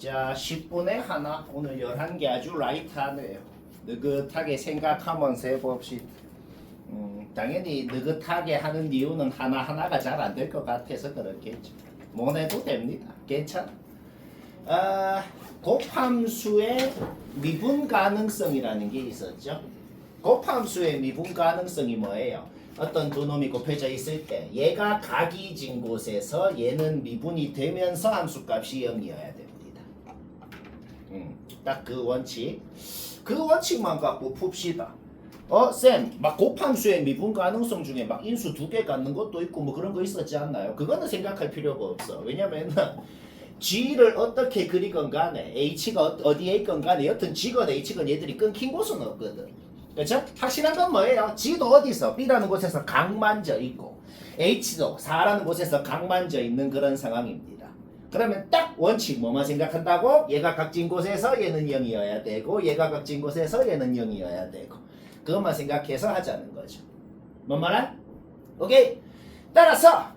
자, 10분의 하나. 오늘 11개 아주 라이트하네요. 느긋하게 생각하면서 해봅시다. 당연히 느긋하게 하는 이유는 하나하나가 잘 안 될 것 같아서 그렇겠죠. 못 해도 됩니다. 괜찮아. 곱함수의 미분 가능성이라는 게 있었죠. 곱함수의 미분 가능성이 뭐예요? 어떤 두 놈이 곱해져 있을 때 얘가 각이 진 곳에서 얘는 미분이 되면서 함수값이 0이어야 됩니다. 딱 그 원칙. 그 원칙만 갖고 풉시다. 쌤, 막 곱함수의 미분 가능성 중에 막 인수 2개 갖는 것도 있고 뭐 그런 거 있었지 않나요? 그거는 생각할 필요가 없어. 왜냐면 G를 어떻게 그리건 간에 H가 어디에 있건 간에 여튼 G건 H건 얘들이 끊긴 곳은 없거든. 그렇죠? 확실한 건 뭐예요? G도 어디서 B라는 곳에서 각만져 있고 H도 4라는 곳에서 각만져 있는 그런 상황입니다. 그러면 딱 원칙 뭐만 생각한다고? 얘가 각진 곳에서 얘는 0이어야 되고 얘가 각진 곳에서 얘는 0이어야 되고 그것만 생각해서 하자는 거죠. 뭔 말아? 오케이? 따라서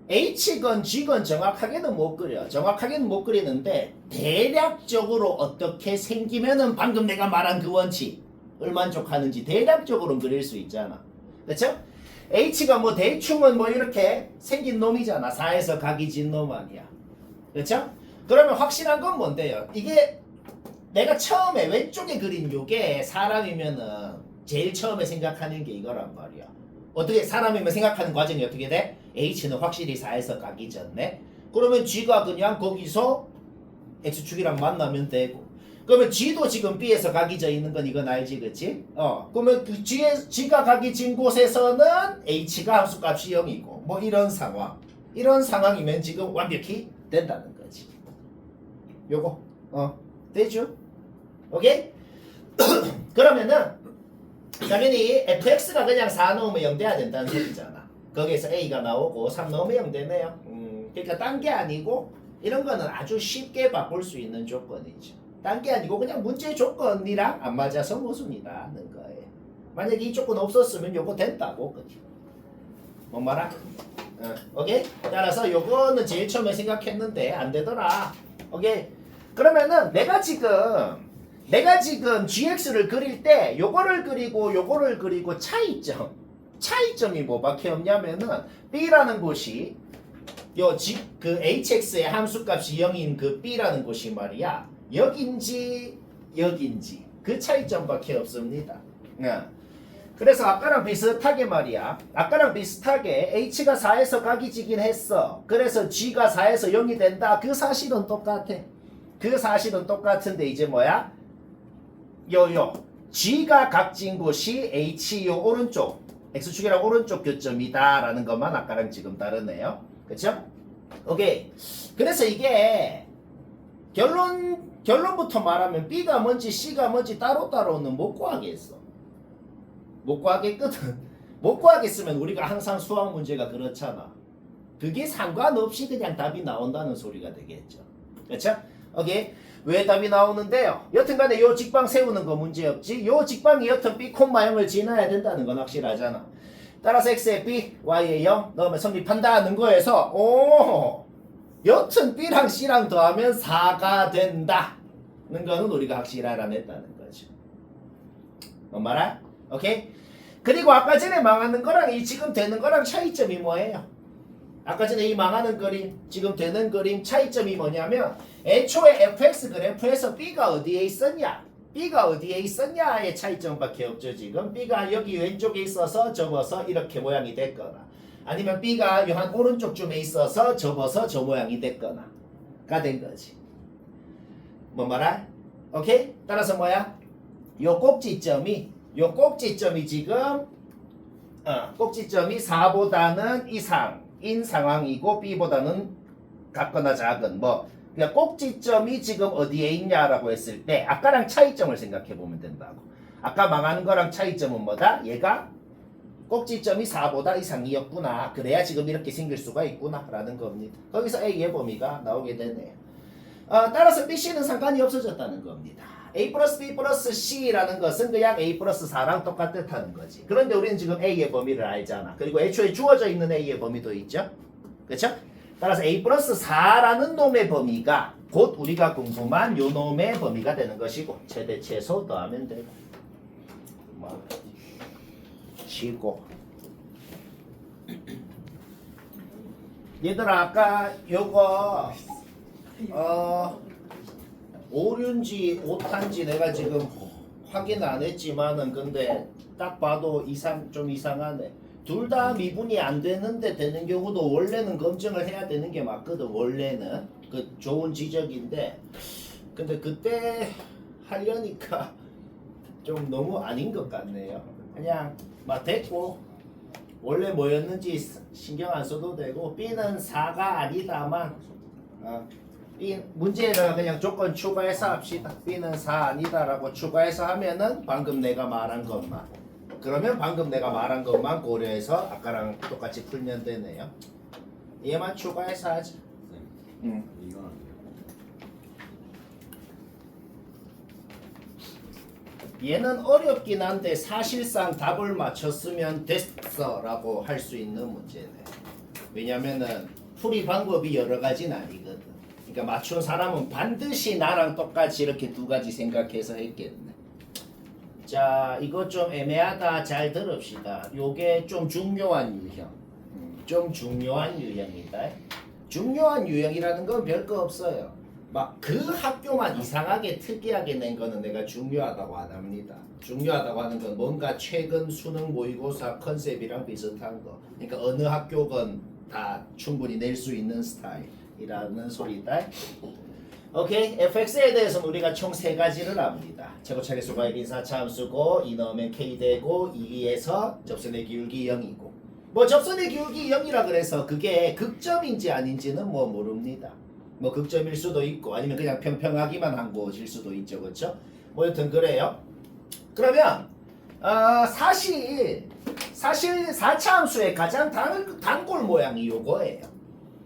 H건 G건 정확하게는 못 그려. 정확하게는 못 그리는데 대략적으로 어떻게 생기면은 방금 내가 말한 그 원칙을 만족하는지 대략적으로는 그릴 수 있잖아. 그렇죠? H가 뭐 대충은 뭐 이렇게 생긴 놈이잖아. 4에서 각이 진 놈 아니야. 그렇죠? 그러면 확실한 건 뭔데요? 이게 내가 처음에 왼쪽에 그린 요게 사람이면은 제일 처음에 생각하는 게 이거란 말이야. 어떻게 사람이면 생각하는 과정이 어떻게 돼? H는 확실히 4에서 각이 졌네. 그러면 G가 그냥 거기서 X축이랑 만나면 되고. 그러면 G도 지금 B에서 각이 져 있는 건 이건 알지, 그치? 그러면 그 G가 각이 진 곳에서는 H가 함수값이 0이고 뭐 이런 상황. 이런 상황이면 지금 완벽히 된다는 거지. 요거 되죠? 오케이? 그러면은 당연히 fx가 그냥 4 넣으면 0 돼야 된다는 소리잖아. 거기에서 a가 나오고 3 넣으면 0 되네요. 그러니까 딴 게 아니고 이런 거는 아주 쉽게 바꿀 수 있는 조건이죠. 딴 게 아니고 그냥 문제 조건이랑 안 맞아서 모순이다는 거예요. 만약에 이 조건 없었으면 요거 된다고. 그치? 뭔 말아? 오케이? 따라서 요거는 제일 처음에 생각했는데 안 되더라. 오케이? 그러면은 내가 지금 gx를 그릴 때 요거를 그리고 차이점이 뭐밖에 없냐면은 b라는 곳이 그 hx의 함수값이 0인 그 b라는 곳이 말이야. 여긴지 그 차이점밖에 없습니다. 그래서 아까랑 비슷하게 말이야. 아까랑 비슷하게 H가 4에서 각이 지긴 했어. 그래서 G가 4에서 0이 된다. 그 사실은 똑같아. 그 사실은 똑같은데 이제 뭐야? G가 각진 곳이 H 요 오른쪽 X축이랑 오른쪽 교점이다 라는 것만 아까랑 지금 다르네요. 그쵸? 오케이. 그래서 이게 결론부터 말하면 B가 뭔지 C가 뭔지 따로따로는 못 구하겠어. 못 구하겠거든. 못 구하겠으면 우리가 항상 수학 문제가 그렇잖아. 그게 상관없이 그냥 답이 나온다는 소리가 되겠죠. 그렇죠? 오케이. 왜 답이 나오는데요? 여튼간에 요 직방 세우는 거 문제없지. 요 직방이 여튼 B, 콤마0을 지나야 된다는 건 확실하잖아. 따라서 X에 B, Y에 0 넣으면 성립한다는 거에서 여튼 B랑 C랑 더하면 4가 된다는 거는 우리가 확실히 알아냈다는 거죠. 뭔 말아? 오케이? 그리고 아까 전에 망하는 거랑 이 지금 되는 거랑 차이점이 뭐예요? 아까 전에 이 망하는 그림, 지금 되는 그림 차이점이 뭐냐면 애초에 fx 그래프에서 b가 어디에 있었냐? b가 어디에 있었냐의 차이점밖에 없죠. 지금 b가 여기 왼쪽에 있어서 접어서 이렇게 모양이 됐거나 아니면 b가 한 오른쪽쯤에 있어서 접어서 저 모양이 됐거나 가 된 거지. 뭐 말아? 오케이? 따라서 뭐야? 요 꼭지점이 지금 꼭지점이 4보다는 이상인 상황이고 B보다는 같거나 작은 그러니까 꼭지점이 지금 어디에 있냐라고 했을 때 아까랑 차이점을 생각해 보면 된다고. 아까 망하는 거랑 차이점은 뭐다? 얘가 꼭지점이 4보다 이상이었구나. 그래야 지금 이렇게 생길 수가 있구나 라는 겁니다. 거기서 A의 범위가 나오게 되네요. 따라서 BC는 상관이 없어졌다는 겁니다. A 플러스 B 플러스 C라는 것은 그냥 A 플러스 4랑 똑같다는 거지. 그런데 우리는 지금 A의 범위를 알잖아. 그리고 애초에 주어져 있는 A의 범위도 있죠. 그렇죠? 따라서 A 플러스 4라는 놈의 범위가 곧 우리가 궁금한 요놈의 범위가 되는 것이고 최대 최소 더하면 되고 뭐 치고 얘들아 아까 요거 오륜지 오탄지 내가 지금 확인 안 했지만은 근데 딱 봐도 좀 이상하네. 둘 다 미분이 안 되는데 되는 경우도 원래는 검증을 해야 되는 게 맞거든. 원래는 그 좋은 지적인데 근데 그때 하려니까 좀 너무 아닌 것 같네요. 그냥 막 됐고 원래 뭐였는지 신경 안 써도 되고 B는 4가 아니다만 B 문제를 그냥 조건 추가해서 합시다. B는 4 아니다라고 추가해서 하면은 방금 내가 말한 것만 그러면 방금 내가 말한 것만 고려해서 아까랑 똑같이 풀면 되네요. 얘만 추가해서 하자. 이건 얘는 어렵긴 한데 사실상 답을 맞췄으면 됐어 라고 할 수 있는 문제네. 왜냐면은 풀이 방법이 여러 가지는 아니거든. 그러니까 맞춘 사람은 반드시 나랑 똑같이 이렇게 두 가지 생각해서 했겠네. 자, 이거 좀 애매하다. 잘 들읍시다. 요게 좀 중요한 유형. 좀 중요한 유형이다. 중요한 유형이라는 건 별거 없어요. 막 그 학교만 이상하게 특이하게 낸 거는 내가 중요하다고 안 합니다. 중요하다고 하는 건 뭔가 최근 수능 모의고사 컨셉이랑 비슷한 거. 그러니까 어느 학교건 다 충분히 낼 수 있는 스타일이라는 소리다. 오케이, fx에 대해서는 우리가 총 세 가지를 압니다. 제곱차례수가 1인 4차함수고 2 넣으면 k 되고 2에서 접선의 기울기 0이고 뭐 접선의 기울기 0이라 그래서 그게 극점인지 아닌지는 뭐 모릅니다. 뭐 극점일 수도 있고 아니면 그냥 평평하기만 한 곳일 수도 있죠. 그렇죠? 뭐 여튼 그래요. 그러면 사실 4차 함수의 가장 단골 모양이 요거예요.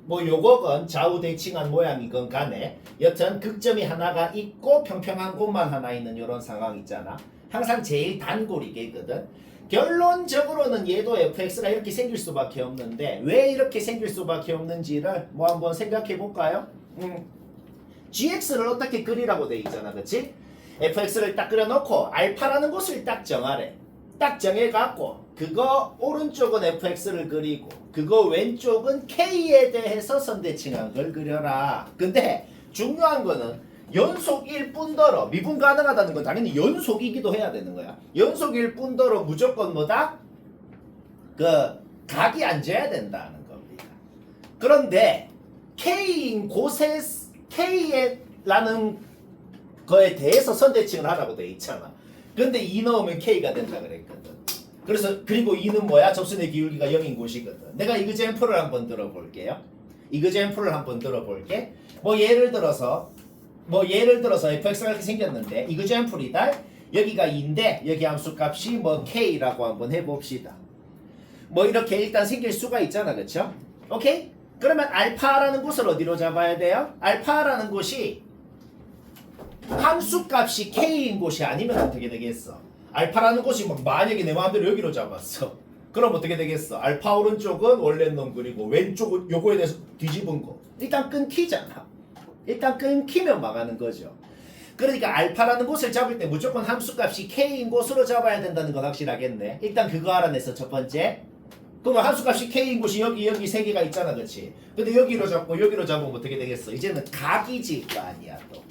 뭐 요거건 좌우 대칭한 모양이건 간에 여튼 극점이 하나가 있고 평평한 곳만 하나 있는 요런 상황 있잖아. 항상 제일 단골이겠거든. 결론적으로는 얘도 fx가 이렇게 생길 수밖에 없는데 왜 이렇게 생길 수밖에 없는지를 뭐 한번 생각해 볼까요? gx를 어떻게 그리라고 돼 있잖아. 그치? fx를 딱 그려놓고 알파라는 곳을 딱 정하래. 딱 정해갖고 그거 오른쪽은 fx를 그리고 그거 왼쪽은 k에 대해서 선대칭한 걸 그려라. 근데 중요한 거는 연속일 뿐더러 미분 가능하다는 건 당연히 연속이기도 해야 되는 거야. 연속일 뿐더러 무조건 뭐다? 그 각이 앉아야 된다는 겁니다. 그런데 k인 곳에 k라는 거에 대해서 선대칭을 하라고 돼 있잖아. 근데 2 넣으면 k가 된다 그랬거든. 그래서 그리고 2는 뭐야? 접선의 기울기가 0인 곳이거든. 내가 이그젠플을 한번 들어볼게요. 이그젠플을 한번 들어볼게. 뭐 예를 들어서 fx가 이렇게 생겼는데 이그젠플이다. 여기가 2인데 여기 함수값이 뭐 k라고 한번 해봅시다. 뭐 이렇게 일단 생길 수가 있잖아. 그쵸? 오케이? 그러면 알파라는 곳을 어디로 잡아야 돼요? 알파라는 곳이 함수값이 k인 곳이 아니면 어떻게 되겠어? 알파라는 곳이 막 만약에 내 마음대로 여기로 잡았어. 그럼 어떻게 되겠어? 알파 오른쪽은 원래 놈 그리고 왼쪽은 요거에 대해서 뒤집은 거. 일단 끊기잖아. 일단 끊기면 망하는 거죠. 그러니까 알파라는 곳을 잡을 때 무조건 함수값이 k인 곳으로 잡아야 된다는 건 확실하겠네. 일단 그거 알아냈어. 첫 번째. 그러면 함수값이 k인 곳이 여기 세 개가 있잖아. 그렇지? 근데 여기로 잡고 여기로 잡으면 어떻게 되겠어? 이제는 각이지 거 아니야 또.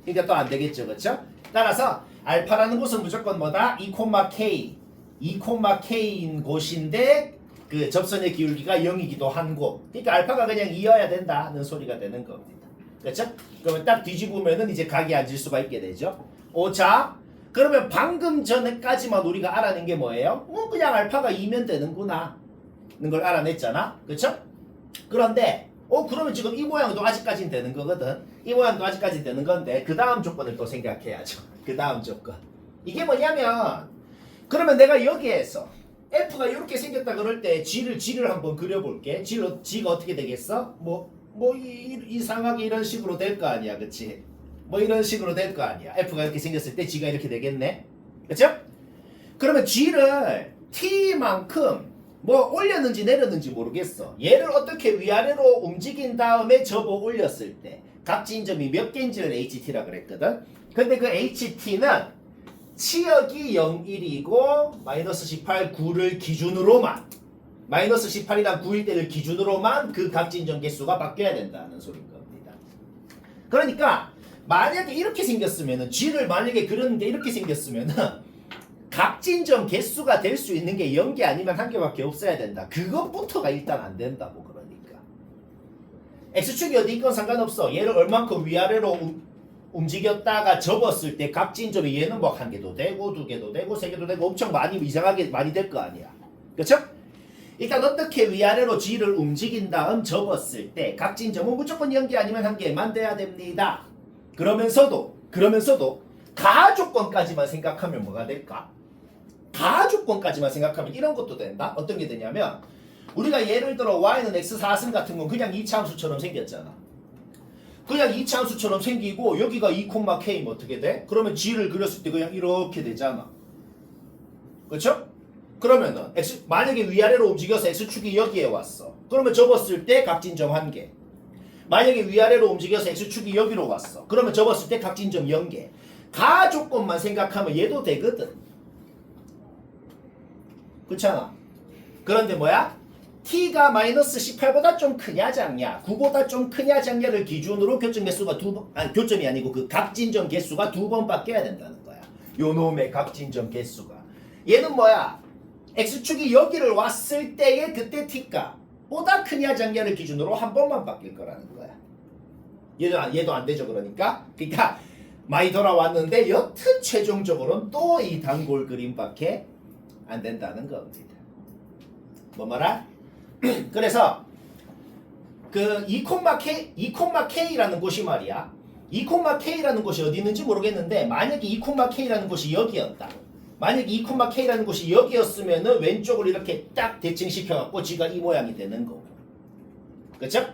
그러니까 또 안 되겠죠. 그렇죠? 따라서 알파라는 곳은 무조건 뭐다? 2,k 2,k인 곳인데 그 접선의 기울기가 0이기도 한 곳. 그러니까 알파가 그냥 2여야 된다는 소리가 되는 겁니다. 그렇죠? 그러면 딱 뒤집으면은 이제 각이 앉을 수가 있게 되죠. 자, 그러면 방금 전에까지만 우리가 알아낸 게 뭐예요? 그냥 알파가 2면 되는구나 는 걸 알아냈잖아. 그렇죠? 그런데 그러면 지금 이 모양도 아직까지는 되는 거거든. 이 모양도 아직까지 되는 건데 그 다음 조건을 또 생각해야죠. 그 다음 조건. 이게 뭐냐면 그러면 내가 여기에서 f가 이렇게 생겼다 그럴 때 g를 한번 그려볼게. g가 어떻게 되겠어? 이상하게 이런 식으로 될 거 아니야. 그치? 뭐 이런 식으로 될 거 아니야. f가 이렇게 생겼을 때 g가 이렇게 되겠네. 그쵸? 그러면 g를 t만큼 뭐 올렸는지 내렸는지 모르겠어. 얘를 어떻게 위아래로 움직인 다음에 접어 올렸을 때 각진점이 몇 개인지를 HT라 그랬거든. 근데 그 HT는 치역이 0, 1이고 마이너스 18, 9를 기준으로만 마이너스 18이랑 9일 때를 기준으로만 그 각진점 개수가 바뀌어야 된다는 소리인 겁니다. 그러니까 만약에 이렇게 생겼으면은 G를 만약에 그렸는데 이렇게 생겼으면은 각진점 개수가 될 수 있는 게 0개 아니면 1개밖에 없어야 된다. 그것부터가 일단 안 된다고. 그러니까 X축이 어디 있건 상관없어. 얘를 얼만큼 위아래로 움직였다가 접었을 때 각진점이 얘는 뭐 1개도 되고 2개도 되고 3개도 되고 엄청 많이 이상하게 많이 될 거 아니야. 그렇죠? 일단 어떻게 위아래로 G를 움직인 다음 접었을 때 각진점은 무조건 0개 아니면 1개만 돼야 됩니다. 그러면서도 가조건까지만 생각하면 뭐가 될까? 가조건까지만 생각하면 이런 것도 된다. 어떤 게 되냐면 우리가 예를 들어 y는 x 4승 같은 건 그냥 2차함수처럼 생겼잖아. 그냥 2차함수처럼 생기고 여기가 2,k면 어떻게 돼? 그러면 g를 그렸을 때 그냥 이렇게 되잖아. 그렇죠? 그러면은 만약에 위아래로 움직여서 x축이 여기에 왔어. 그러면 접었을 때 각진점 1개. 만약에 위아래로 움직여서 x축이 여기로 왔어. 그러면 접었을 때 각진점 0개. 가조건만 생각하면 얘도 되거든. 그렇잖아. 그런데 뭐야? t가 마이너스 18보다 좀 크냐 작냐, 9보다 좀 크냐 작냐를 기준으로 교점 개수가 교점이 아니고 그 각진점 개수가 2번 바뀌어야 된다는 거야. 요 놈의 각진점 개수가. 얘는 뭐야? x축이 여기를 왔을 때의 그때 t가 보다 크냐 작냐를 기준으로 한 번만 바뀔 거라는 거야. 얘도 안 되죠. 그러니까 많이 돌아왔는데 여튼 최종적으로는 또 이 단골 그림밖에 안 된다는 겁니다. 뭐 말아? 그래서 그 2,K라는 곳이 말이야. 2,K라는 곳이 어디 있는지 모르겠는데 만약에 2,K라는 곳이 여기였다. 만약에 2,K라는 곳이 여기였으면은 왼쪽을 이렇게 딱 대칭시켜갖고 G가 이 모양이 되는 거고. 그쵸?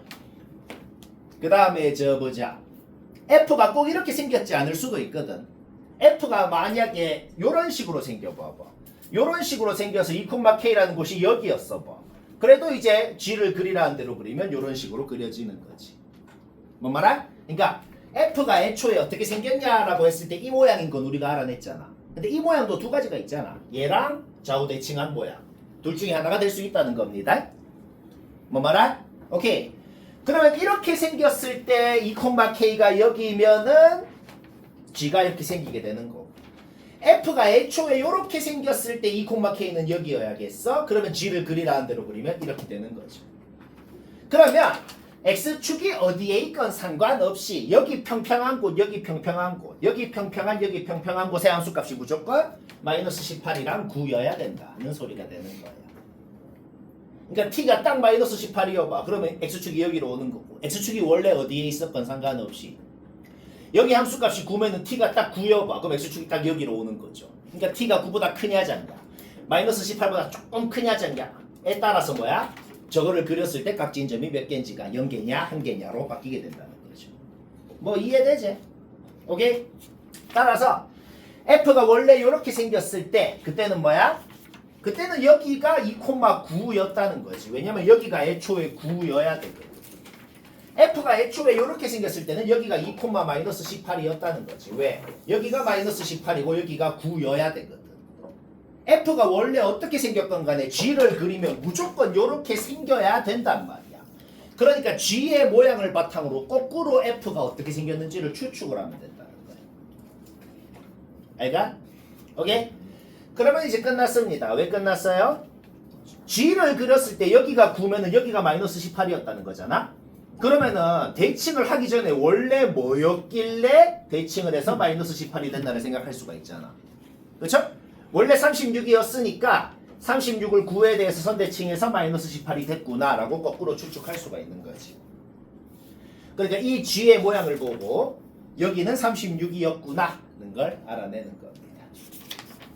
그 다음에 F가 꼭 이렇게 생겼지 않을 수도 있거든. F가 만약에 요런 식으로 생겨봐봐. 요런 식으로 생겨서 2,K라는 곳이 여기였어 봐. 그래도 이제 G를 그리라는 대로 그리면 요런 식으로 그려지는 거지. 뭔 말아? 그러니까 F가 애초에 어떻게 생겼냐라고 했을 때 이 모양인 건 우리가 알아냈잖아. 근데 이 모양도 두 가지가 있잖아. 얘랑 좌우 대칭한 모양. 둘 중에 하나가 될 수 있다는 겁니다. 뭔 말아? 오케이. 그러면 이렇게 생겼을 때 2,K가 여기면은 G가 이렇게 생기게 되는 거고. F가 애초에 이렇게 생겼을 때 2,K는 여기여야겠어. 그러면 G를 그리라는 대로 그리면 이렇게 되는 거죠. 그러면 X축이 어디에 있건 상관없이 여기 평평한 곳, 여기 평평한 곳, 여기 평평한 곳의 함수값이 무조건 마이너스 18이랑 9여야 된다는 소리가 되는 거예요. 그러니까 T가 딱 마이너스 18이어봐. 그러면 X축이 여기로 오는 거고, X축이 원래 어디에 있었건 상관없이 여기 함수값이 9면은 t가 딱 9여봐. 그럼 x축이 딱 여기로 오는 거죠. 그러니까 t가 9보다 크냐 작냐, 마이너스 18보다 조금 크냐 작냐에 따라서 뭐야? 저거를 그렸을 때 각진점이 몇 개인지가 0개냐 1개냐로 바뀌게 된다는 거죠. 뭐 이해되지? 오케이? 따라서 f가 원래 이렇게 생겼을 때 그때는 뭐야? 그때는 여기가 2,9였다는 거지. 왜냐면 여기가 애초에 9여야 되거든. F가 애초에 이렇게 생겼을 때는 여기가 2, 마이너스 18이었다는 거지. 왜? 여기가 마이너스 18이고 여기가 9여야 되거든. F가 원래 어떻게 생겼건 간에 G를 그리면 무조건 이렇게 생겨야 된단 말이야. 그러니까 G의 모양을 바탕으로 거꾸로 F가 어떻게 생겼는지를 추측을 하면 된다는 거야. 알가? 오케이? 그러면 이제 끝났습니다. 왜 끝났어요? G를 그렸을 때 여기가 9면은 여기가 마이너스 18이었다는 거잖아. 그러면은 대칭을 하기 전에 원래 뭐였길래 대칭을 해서 마이너스 18이 된다는 생각할 수가 있잖아. 그렇죠? 원래 36이었으니까 36을 9에 대해서 선대칭해서 마이너스 18이 됐구나라고 거꾸로 추측할 수가 있는 거지. 그러니까 이 G의 모양을 보고 여기는 36이었구나는 걸 알아내는 겁니다.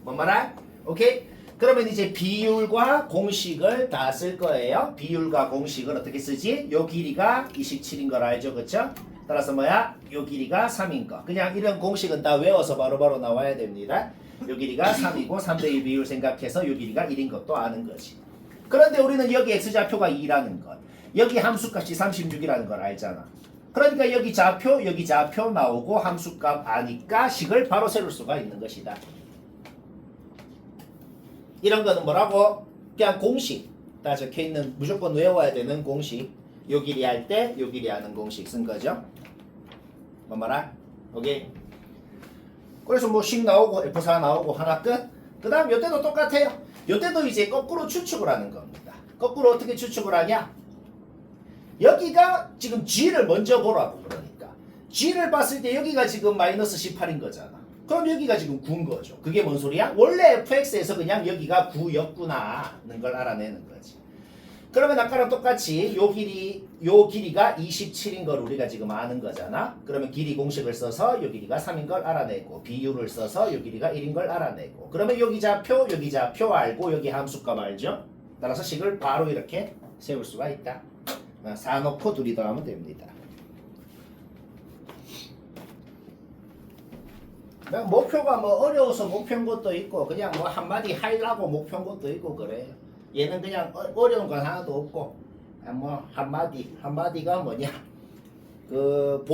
뭔 말아? 오케이? 그러면 이제 비율과 공식을 다 쓸 거예요. 비율과 공식을 어떻게 쓰지? 요 길이가 27인 걸 알죠? 그쵸? 따라서 뭐야? 요 길이가 3인 거. 그냥 이런 공식은 다 외워서 바로바로 나와야 됩니다. 요 길이가 3이고 3대1 비율 생각해서 요 길이가 1인 것도 아는 거지. 그런데 우리는 여기 x좌표가 2라는 것, 여기 함수값이 36이라는 걸 알잖아. 그러니까 여기 좌표 나오고 함수값 아니까 식을 바로 세울 수가 있는 것이다. 이런 거는 뭐라고? 그냥 공식. 다 적혀있는 무조건 외워야 되는 공식. 요 길이 할 때 요 길이 하는 공식 쓴 거죠. 뭐라? 오케이. 그래서 뭐 식 나오고 F4 나오고 하나 끝. 그 다음 요때도 똑같아요. 요때도 이제 거꾸로 추측을 하는 겁니다. 거꾸로 어떻게 추측을 하냐? 여기가 지금 G를 먼저 보라고 그러니까 G를 봤을 때 여기가 지금 마이너스 18인 거잖아. 그럼 여기가 지금 9인 거죠. 그게 뭔 소리야? 원래 fx에서 그냥 여기가 9였구나는 걸 알아내는 거지. 그러면 아까랑 똑같이 요 길이가 27인 걸 우리가 지금 아는 거잖아. 그러면 길이 공식을 써서 요 길이가 3인 걸 알아내고 비율을 써서 요 길이가 1인 걸 알아내고 그러면 여기 좌표 알고 여기 함수값 알죠? 따라서 식을 바로 이렇게 세울 수가 있다. 4 넣고 2 더하면 됩니다. 목표가 뭐 어려워서 목표인 것도 있고 그냥 뭐 한마디 하려고 목표인 것도 있고 그래요. 얘는 그냥 어려운 건 하나도 없고 뭐 한마디가 뭐냐 그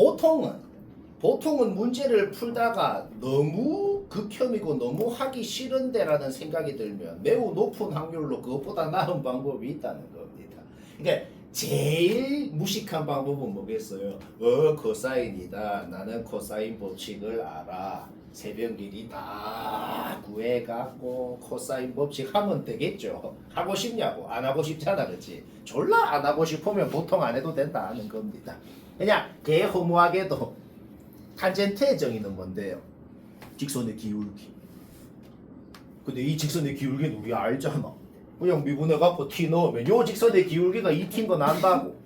보통은 문제를 풀다가 너무 극혐이고 너무 하기 싫은데라는 생각이 들면 매우 높은 확률로 그것보다 나은 방법이 있다는 겁니다. 그러니까 제일 무식한 방법은 뭐겠어요? 코사인이다. 나는 코사인 법칙을 알아. 새벽일이 다 구해갖고 코사인 법칙 하면 되겠죠. 하고 싶냐고? 안 하고 싶잖아, 그렇지? 졸라 안 하고 싶으면 보통 안 해도 된다 하는 겁니다. 그냥 개 허무하게도 탄젠트의 정의는 뭔데요? 직선의 기울기. 근데 이 직선의 기울기는 우리 알잖아. 그냥 미분해갖고 t 넣으면 요 직선의 기울기가 2t인 건 안다고.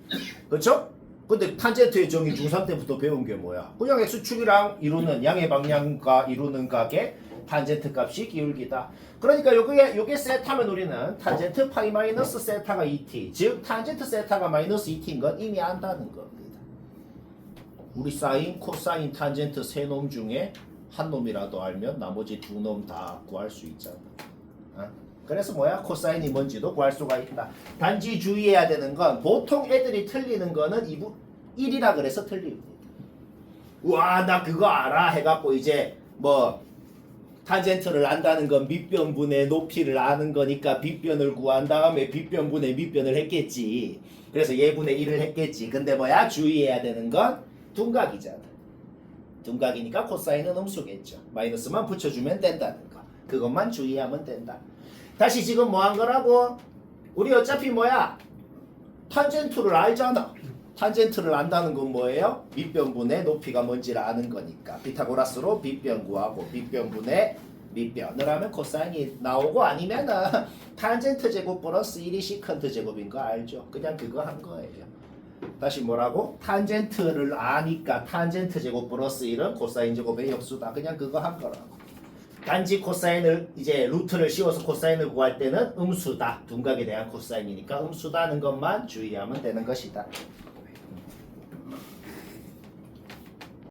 그렇죠? 근데 탄젠트의 정의 중3 때부터 배운 게 뭐야? 그냥 x축이랑 이루는 양의 방향과 이루는 각의 탄젠트 값이 기울기다. 그러니까 요게 세타면 우리는 탄젠트 파이 마이너스 세타가 2t 즉 탄젠트 세타가 마이너스 2t인 건 이미 안다는 겁니다. 우리 사인, 코사인, 탄젠트 세 놈 중에 한 놈이라도 알면 나머지 두 놈 다 구할 수 있잖아. 그래서 뭐야? 코사인이 뭔지도 구할 수가 있다. 단지 주의해야 되는 건 보통 애들이 틀리는 거는 1이라 그래서 틀립니다. 와, 나 그거 알아 해갖고 이제 뭐 탄젠트를 안다는 건 밑변분의 높이를 아는 거니까 빗변을 구한 다음에 빗변분의 밑변을 했겠지. 그래서 예분의 1을 했겠지. 근데 뭐야? 주의해야 되는 건 둔각이잖아. 둔각이니까 코사인은 음수겠죠. 마이너스만 붙여주면 된다는 거. 그것만 주의하면 된다. 다시 지금 뭐 한 거라고? 우리 어차피 뭐야? 탄젠트를 알잖아. 탄젠트를 안다는 건 뭐예요? 밑변분의 높이가 뭔지를 아는 거니까 피타고라스로 빗변 구하고 밑변분의 밑변을 하면 코사인이 나오고 아니면은 탄젠트 제곱 플러스 1이 시컨트 제곱인 거 알죠? 그냥 그거 한 거예요. 다시 뭐라고? 탄젠트를 아니까 탄젠트 제곱 플러스 1은 코사인 제곱의 역수다. 그냥 그거 한 거라고. 단지 코사인을 이제 루트를 씌워서 코사인을 구할 때는 음수다. 둔각에 대한 코사인이니까 음수다는 것만 주의하면 되는 것이다.